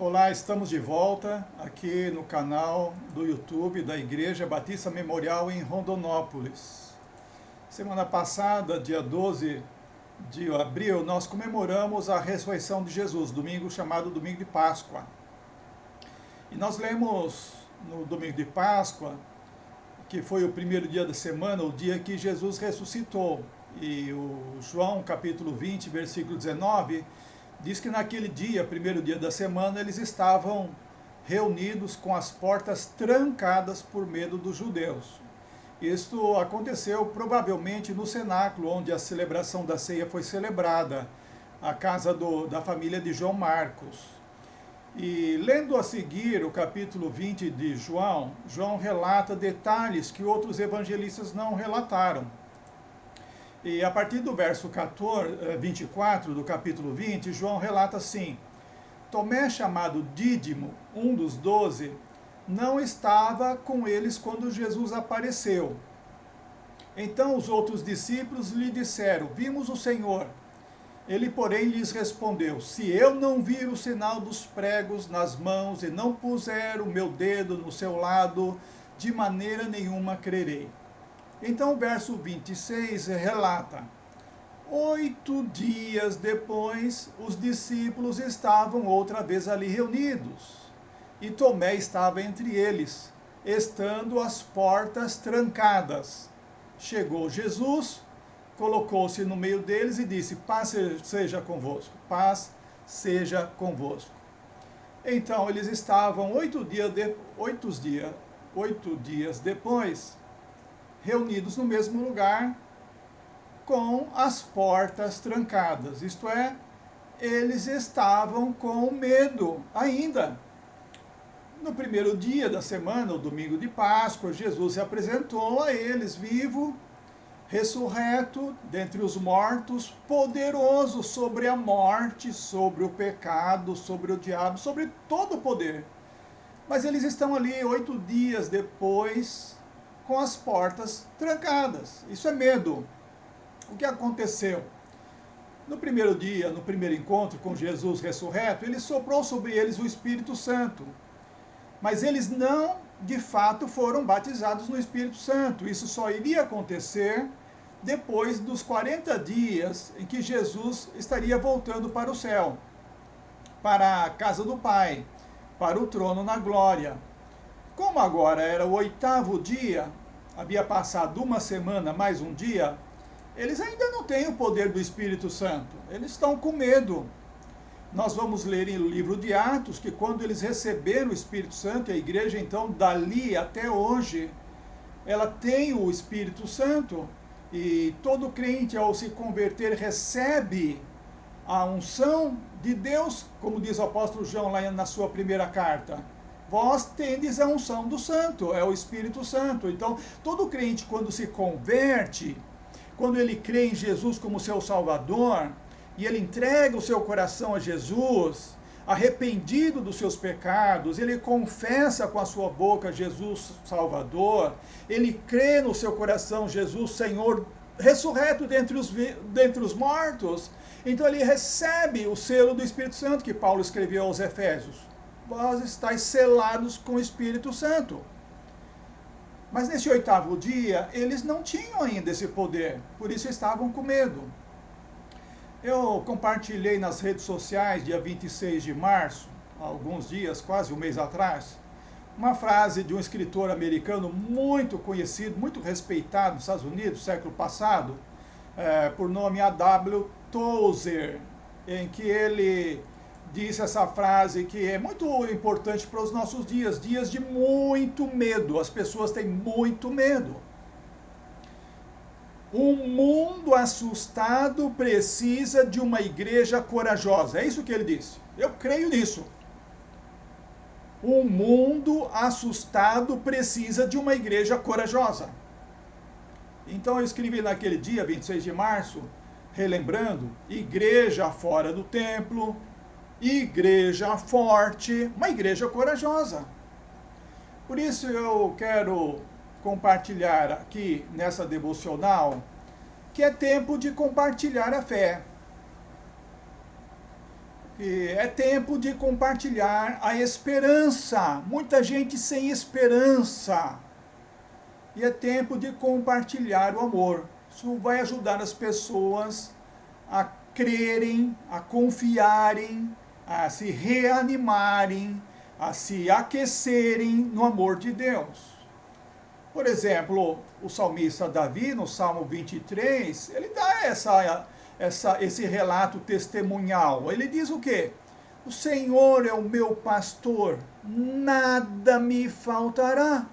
Olá, estamos de volta aqui no canal do YouTube da Igreja Batista Memorial em Rondonópolis. Semana passada, dia 12 de abril, nós comemoramos a ressurreição de Jesus, domingo chamado Domingo de Páscoa. E nós lemos no domingo de Páscoa, que foi o primeiro dia da semana, o dia que Jesus ressuscitou. E o João capítulo 20, versículo 19, diz que naquele dia, primeiro dia da semana, eles estavam reunidos com as portas trancadas por medo dos judeus. Isto aconteceu provavelmente no cenáculo, onde a celebração da ceia foi celebrada, a casa da família de João Marcos. E lendo a seguir o capítulo 20 de João, João relata detalhes que outros evangelistas não relataram. E a partir do verso 24 do capítulo 20, João relata assim: Tomé, chamado Dídimo, um dos 12, não estava com eles quando Jesus apareceu. Então os outros discípulos lhe disseram: Vimos o Senhor. Ele, porém, lhes respondeu: Se eu não vir o sinal dos pregos nas mãos e não puser o meu dedo no seu lado, de maneira nenhuma crerei. Então o verso 26 relata: 8 dias depois, os discípulos estavam outra vez ali reunidos, e Tomé estava entre eles, estando as portas trancadas. Chegou Jesus, colocou-se no meio deles e disse: Paz seja convosco, paz seja convosco. Então eles estavam 8 dias depois, reunidos no mesmo lugar, com as portas trancadas. Isto é, eles estavam com medo ainda. No primeiro dia da semana, o domingo de Páscoa, Jesus se apresentou a eles vivo, ressurreto dentre os mortos, poderoso sobre a morte, sobre o pecado, sobre o diabo, sobre todo o poder. Mas eles estão ali 8 dias depois, com as portas trancadas. Isso é medo. O que aconteceu? No primeiro dia, no primeiro encontro com Jesus ressurreto, ele soprou sobre eles o Espírito Santo. Mas eles não, de fato, foram batizados no Espírito Santo. Isso só iria acontecer depois dos 40 dias em que Jesus estaria voltando para o céu, para a casa do Pai, para o trono na glória. Como agora era o 8º dia, havia passado uma semana mais um dia, eles ainda não têm o poder do Espírito Santo. Eles estão com medo. Nós vamos ler no livro de Atos que quando eles receberam o Espírito Santo, a igreja então dali até hoje, ela tem o Espírito Santo, e todo crente ao se converter recebe a unção de Deus, como diz o apóstolo João lá na sua primeira carta. Vós tendes a unção do Santo, é o Espírito Santo. Então, todo crente, quando se converte, quando ele crê em Jesus como seu Salvador, e ele entrega o seu coração a Jesus, arrependido dos seus pecados, ele confessa com a sua boca Jesus Salvador, ele crê no seu coração Jesus Senhor, ressurreto dentre os mortos, então ele recebe o selo do Espírito Santo que Paulo escreveu aos Efésios. Vós estáis selados com o Espírito Santo. Mas nesse 8º dia, eles não tinham ainda esse poder, por isso estavam com medo. Eu compartilhei nas redes sociais, dia 26 de março, há alguns dias, quase um mês atrás, uma frase de um escritor americano muito conhecido, muito respeitado nos Estados Unidos, século passado, por nome A.W. Tozer, em que ele disse essa frase que é muito importante para os nossos dias, dias de muito medo. As pessoas têm muito medo. Um mundo assustado precisa de uma igreja corajosa. É isso que ele disse. Eu creio nisso. Um mundo assustado precisa de uma igreja corajosa. Então eu escrevi naquele dia, 26 de março, relembrando, igreja fora do templo, igreja forte, uma igreja corajosa. Por isso eu quero compartilhar aqui nessa devocional que é tempo de compartilhar a fé. E é tempo de compartilhar a esperança. Muita gente sem esperança. E é tempo de compartilhar o amor. Isso vai ajudar as pessoas a crerem, a confiarem, a se reanimarem, a se aquecerem no amor de Deus. Por exemplo, o salmista Davi, no Salmo 23, ele dá esse relato testemunhal. Ele diz o quê? O Senhor é o meu pastor, nada me faltará.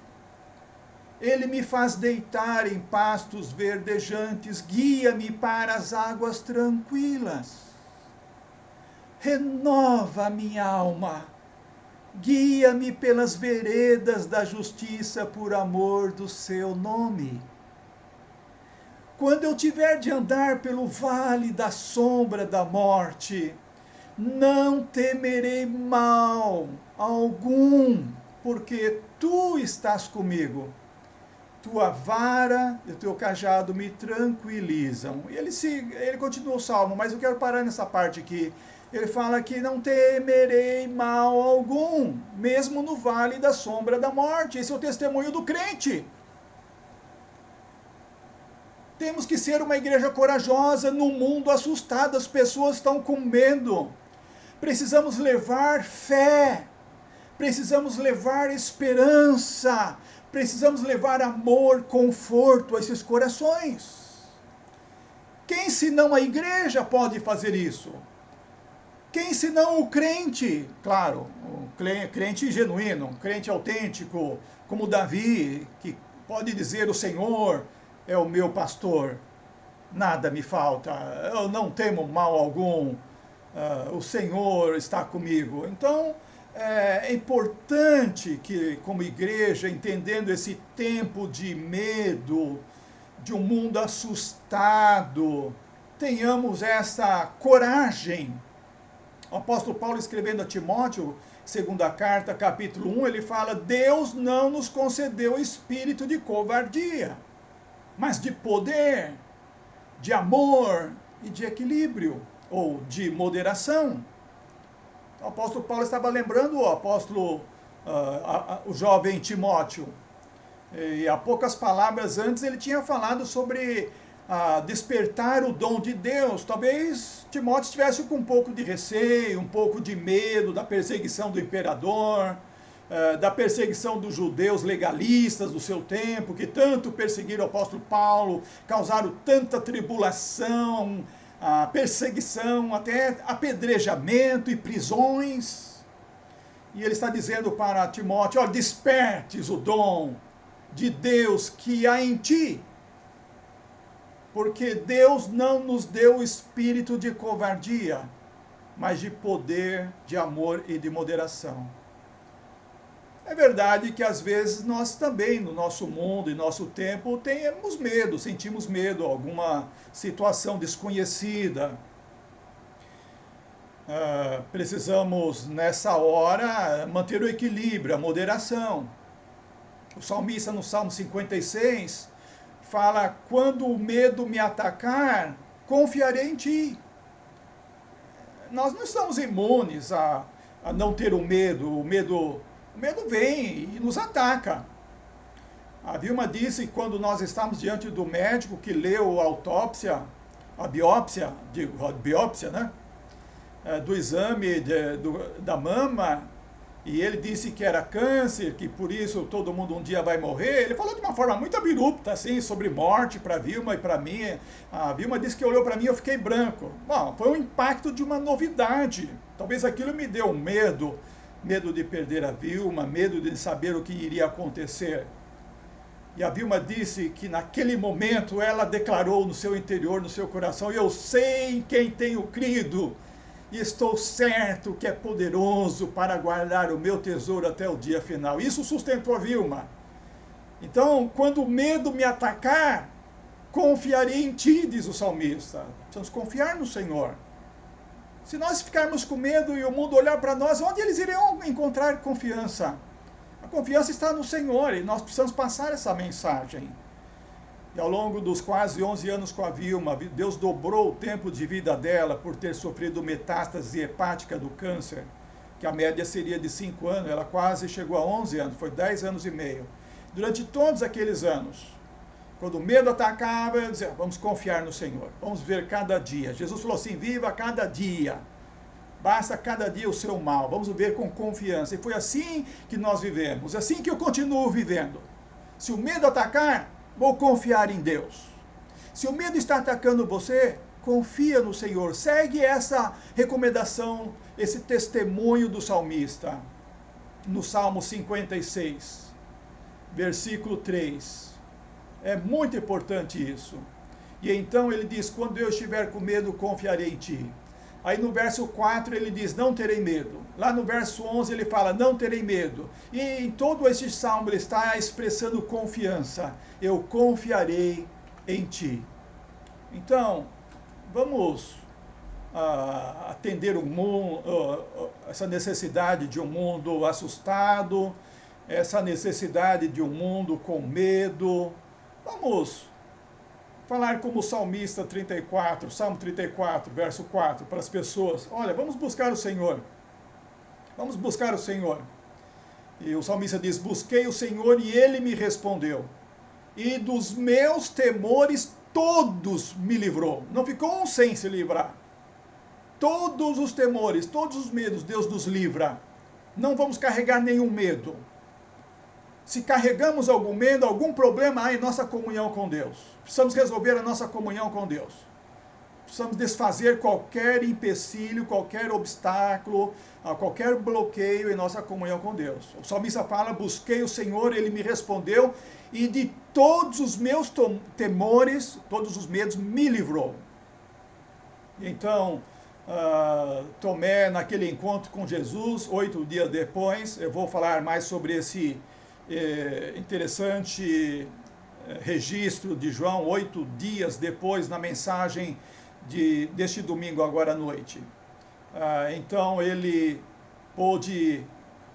Ele me faz deitar em pastos verdejantes, guia-me para as águas tranquilas. Renova a minha alma, guia-me pelas veredas da justiça por amor do seu nome. Quando eu tiver de andar pelo vale da sombra da morte, não temerei mal algum, porque tu estás comigo. Tua vara e o teu cajado me tranquilizam. E ele continua o salmo, mas eu quero parar nessa parte aqui. Ele fala que não temerei mal algum, mesmo no vale da sombra da morte. Esse é o testemunho do crente. Temos que ser uma igreja corajosa no mundo assustado, as pessoas estão com medo. Precisamos levar fé, precisamos levar esperança, precisamos levar amor, conforto a esses corações. Quem senão a igreja pode fazer isso? Quem senão o crente? Claro, o crente genuíno, um crente autêntico, como Davi, que pode dizer: o Senhor é o meu pastor, nada me falta, eu não temo mal algum, o Senhor está comigo. Então, é importante que, como igreja, entendendo esse tempo de medo, de um mundo assustado, tenhamos essa coragem. O apóstolo Paulo, escrevendo a Timóteo, segunda carta, capítulo 1, ele fala: Deus não nos concedeu espírito de covardia, mas de poder, de amor e de equilíbrio, ou de moderação. O apóstolo Paulo estava lembrando o jovem Timóteo. E há poucas palavras antes ele tinha falado sobre despertar o dom de Deus. Talvez Timóteo estivesse com um pouco de receio, um pouco de medo da perseguição do imperador, da perseguição dos judeus legalistas do seu tempo, que tanto perseguiram o apóstolo Paulo, causaram tanta tribulação, a perseguição, até apedrejamento e prisões. E ele está dizendo para Timóteo: ó, despertes o dom de Deus que há em ti, porque Deus não nos deu o espírito de covardia, mas de poder, de amor e de moderação. É verdade que às vezes nós também, no nosso mundo e nosso tempo, temos medo, sentimos medo, alguma situação desconhecida. Precisamos, nessa hora, manter o equilíbrio, a moderação. O salmista, no Salmo 56, fala: quando o medo me atacar, confiarei em ti. Nós não estamos imunes a não ter o medo. O medo vem e nos ataca. A Vilma disse que quando nós estávamos diante do médico que leu a biópsia, né? Do exame da mama, e ele disse que era câncer, que por isso todo mundo um dia vai morrer. Ele falou de uma forma muito abrupta, assim, sobre morte para a Vilma e para mim. A Vilma disse que olhou para mim e eu fiquei branco. Bom, foi um impacto de uma novidade. Talvez aquilo me deu um medo de perder a Vilma, medo de saber o que iria acontecer. E a Vilma disse que naquele momento ela declarou no seu interior, no seu coração: eu sei em quem tenho crido, e estou certo que é poderoso para guardar o meu tesouro até o dia final. Isso sustentou a Vilma. Então, quando o medo me atacar, confiarei em ti, diz o salmista. Precisamos confiar no Senhor. Se nós ficarmos com medo e o mundo olhar para nós, onde eles irão encontrar confiança? A confiança está no Senhor e nós precisamos passar essa mensagem. E ao longo dos quase 11 anos com a Vilma, Deus dobrou o tempo de vida dela por ter sofrido metástase hepática do câncer, que a média seria de 5 anos, ela quase chegou a 11 anos, foi 10 anos e meio. Durante todos aqueles anos, quando o medo atacava, eu dizia, vamos confiar no Senhor, vamos ver cada dia. Jesus falou assim, viva cada dia, basta cada dia o seu mal, vamos ver com confiança. E foi assim que nós vivemos, assim que eu continuo vivendo. Se o medo atacar, vou confiar em Deus. Se o medo está atacando você, confia no Senhor. Segue essa recomendação, esse testemunho do salmista. No Salmo 56, versículo 3. É muito importante isso. E então ele diz, quando eu estiver com medo, confiarei em ti. Aí no verso 4 ele diz, não terei medo. Lá no verso 11 ele fala, não terei medo. E em todo esse salmo ele está expressando confiança. Eu confiarei em ti. Então, vamos atender o mundo, essa necessidade de um mundo assustado, essa necessidade de um mundo com medo. Vamos falar como o salmista 34, Salmo 34, verso 4, para as pessoas. Olha, vamos buscar o Senhor. Vamos buscar o Senhor. E o salmista diz, busquei o Senhor e Ele me respondeu. E dos meus temores todos me livrou. Não ficou um sem se livrar. Todos os temores, todos os medos, Deus nos livra. Não vamos carregar nenhum medo. Se carregamos algum medo, algum problema há em nossa comunhão com Deus. Precisamos resolver a nossa comunhão com Deus. Precisamos desfazer qualquer empecilho, qualquer obstáculo, qualquer bloqueio em nossa comunhão com Deus. O salmista fala, busquei o Senhor, Ele me respondeu, e de todos os meus temores, todos os medos, me livrou. Então, Tomé, naquele encontro com Jesus, 8 dias depois, eu vou falar mais sobre esse interessante registro de João, 8 dias depois, na mensagem deste domingo, agora à noite. Então ele pôde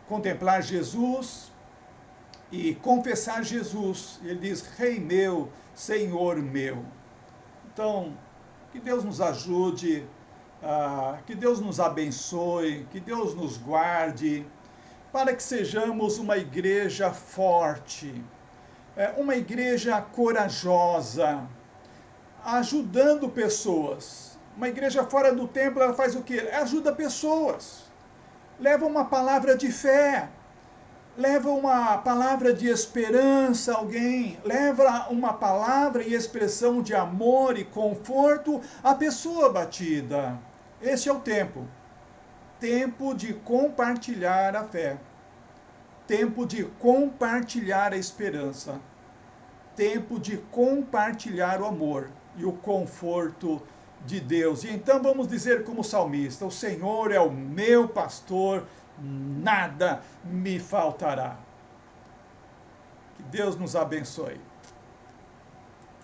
contemplar Jesus e confessar Jesus. Ele diz, Rei meu, Senhor meu. Então, que Deus nos ajude, que Deus nos abençoe, que Deus nos guarde, para que sejamos uma igreja forte, uma igreja corajosa, ajudando pessoas. Uma igreja fora do templo, ela faz o quê? Ela ajuda pessoas, leva uma palavra de fé, leva uma palavra de esperança a alguém, leva uma palavra e expressão de amor e conforto à pessoa abatida. Este é o tempo. Tempo de compartilhar a fé, tempo de compartilhar a esperança, tempo de compartilhar o amor e o conforto de Deus. E então vamos dizer como salmista, o Senhor é o meu pastor, nada me faltará. Que Deus nos abençoe.